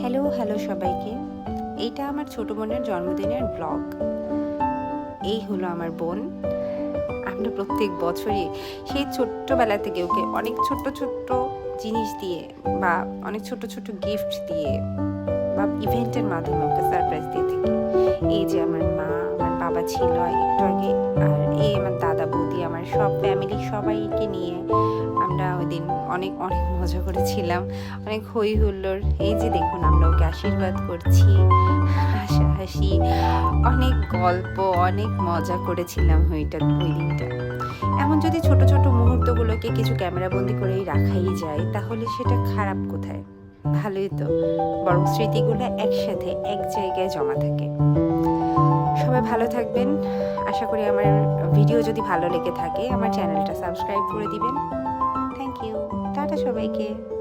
Hello সবাইকে। এইটা আমার ছোট বোনের জন্মদিনের ব্লগ। এই হলো আমার বোন। আমরা প্রত্যেক বছরই সেই ছোট্টবেলা থেকে ওকে অনেক ছোট্ট ছোট্ট জিনিস দিয়ে বা অনেক ছোট ছোট গিফট দিয়ে বা ইভেন্টের মাধ্যমে ওকে সারপ্রাইজ দিয়ে থাকি। এই যে আমার মা, আমার বাবা ছিল একটু আগে, আর এই আমার দাদা বৌদি, আমার সব ফ্যামিলি সবাইকে নিয়ে আমরা ওই দিন অনেক অনেক মজা করেছিলাম, অনেক হই হুল্লোড়। এই যে দেখুন, আমরা ওকে আশীর্বাদ করছি, হাসাহাসি, অনেক গল্প, অনেক মজা করেছিলাম ওই দিনটা। এমন যদি ছোট ছোট মুহূর্তগুলোকে কিছু ক্যামেরাবন্দি করেই রাখাই যায়, তাহলে সেটা খারাপ কোথায়? ভালোই তো, বরং স্মৃতিগুলো একসাথে এক জায়গায় জমা থাকে। সবাই ভালো থাকবেন। আশা করি আমার ভিডিও যদি ভালো লেগে থাকে আমার চ্যানেলটা সাবস্ক্রাইব করে দিবেন। Thank you. টাটা সবাইকে।